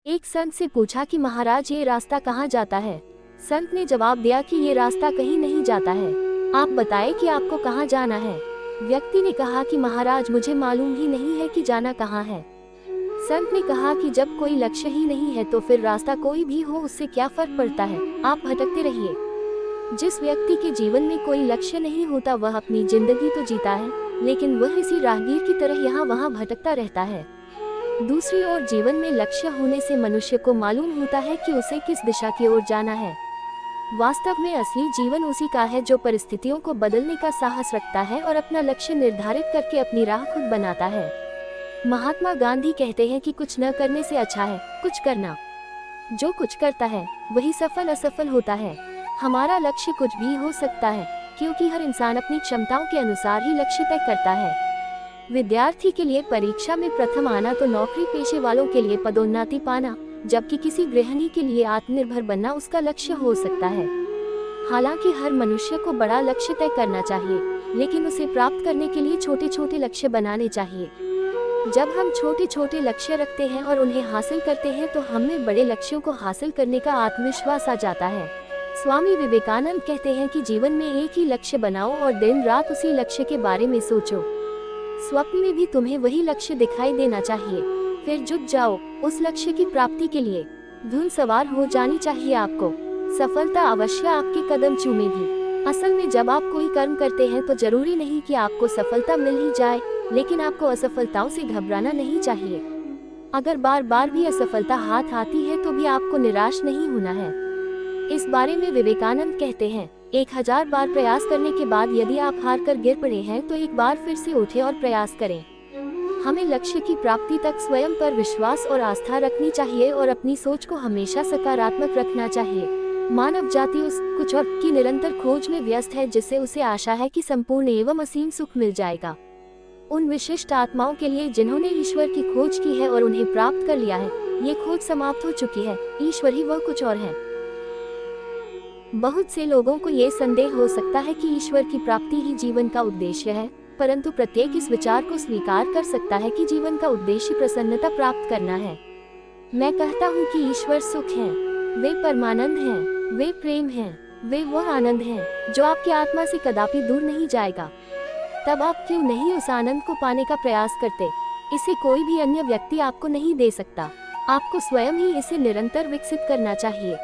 एक संत से पूछा कि महाराज ये रास्ता कहाँ जाता है। संत ने जवाब दिया कि ये रास्ता कहीं नहीं जाता है, आप बताएं कि आपको कहाँ जाना है। व्यक्ति ने कहा कि महाराज मुझे मालूम ही नहीं है कि जाना कहाँ है। संत ने कहा कि जब कोई लक्ष्य ही नहीं है तो फिर रास्ता कोई भी हो उससे क्या फर्क पड़ता है, आप भटकते रहिए। जिस व्यक्ति के जीवन में कोई लक्ष्य नहीं होता वह अपनी जिंदगी तो जीता है, लेकिन वह इसी राहगीर की तरह यहाँ वहाँ भटकता रहता है। दूसरी ओर जीवन में लक्ष्य होने से मनुष्य को मालूम होता है कि उसे किस दिशा की ओर जाना है। वास्तव में असली जीवन उसी का है जो परिस्थितियों को बदलने का साहस रखता है और अपना लक्ष्य निर्धारित करके अपनी राह खुद बनाता है। महात्मा गांधी कहते हैं कि कुछ न करने से अच्छा है कुछ करना। जो कुछ करता है वही सफल असफल होता है। हमारा लक्ष्य कुछ भी हो सकता है, क्योंकि हर इंसान अपनी क्षमताओं के अनुसार ही लक्ष्य तय करता है। विद्यार्थी के लिए परीक्षा में प्रथम आना तो नौकरी पेशे वालों के लिए पदोन्नति पाना, जबकि किसी गृहिणी के लिए आत्मनिर्भर बनना उसका लक्ष्य हो सकता है। हालांकि हर मनुष्य को बड़ा लक्ष्य तय करना चाहिए, लेकिन उसे प्राप्त करने के लिए छोटे छोटे लक्ष्य बनाने चाहिए। जब हम छोटे छोटे लक्ष्य रखते हैं और उन्हें हासिल करते हैं तो हमें बड़े लक्ष्यों को हासिल करने का आत्मविश्वास आ जाता है। स्वामी विवेकानंद कहते हैं कि जीवन में एक ही लक्ष्य बनाओ और दिन रात उसी लक्ष्य के बारे में सोचो। स्वप्न में भी तुम्हें वही लक्ष्य दिखाई देना चाहिए, फिर जुट जाओ उस लक्ष्य की प्राप्ति के लिए। धुन सवार हो जानी चाहिए आपको, सफलता अवश्य आपके कदम चूमेगी। असल में जब आप कोई कर्म करते हैं तो जरूरी नहीं कि आपको सफलता मिल ही जाए, लेकिन आपको असफलताओं से घबराना नहीं चाहिए। अगर बार बार भी असफलता हाथ आती है तो भी आपको निराश नहीं होना है। इस बारे में विवेकानंद कहते हैं, 1000 बार प्रयास करने के बाद यदि आप हार कर गिर पड़े हैं तो एक बार फिर से उठे और प्रयास करें। हमें लक्ष्य की प्राप्ति तक स्वयं पर विश्वास और आस्था रखनी चाहिए और अपनी सोच को हमेशा सकारात्मक रखना चाहिए। मानव जाति उस कुछ और की निरंतर खोज में व्यस्त है जिससे उसे आशा है कि संपूर्ण एवं असीम सुख मिल जाएगा। उन विशिष्ट आत्माओं के लिए जिन्होंने ईश्वर की खोज की है और उन्हें प्राप्त कर लिया है, ये खोज समाप्त हो चुकी है, ईश्वर ही वह कुछ और है। बहुत से लोगों को ये संदेह हो सकता है कि ईश्वर की प्राप्ति ही जीवन का उद्देश्य है, परंतु प्रत्येक इस विचार को स्वीकार कर सकता है कि जीवन का उद्देश्य प्रसन्नता प्राप्त करना है। मैं कहता हूँ कि ईश्वर सुख हैं, वे परमानंद हैं, वे प्रेम हैं, वे वह आनंद हैं जो आपकी आत्मा से कदापि दूर नहीं जाएगा। तब आप क्यों नहीं उस आनंद को पाने का प्रयास करते? इसे कोई भी अन्य व्यक्ति आपको नहीं दे सकता, आपको स्वयं ही इसे निरंतर विकसित करना चाहिए।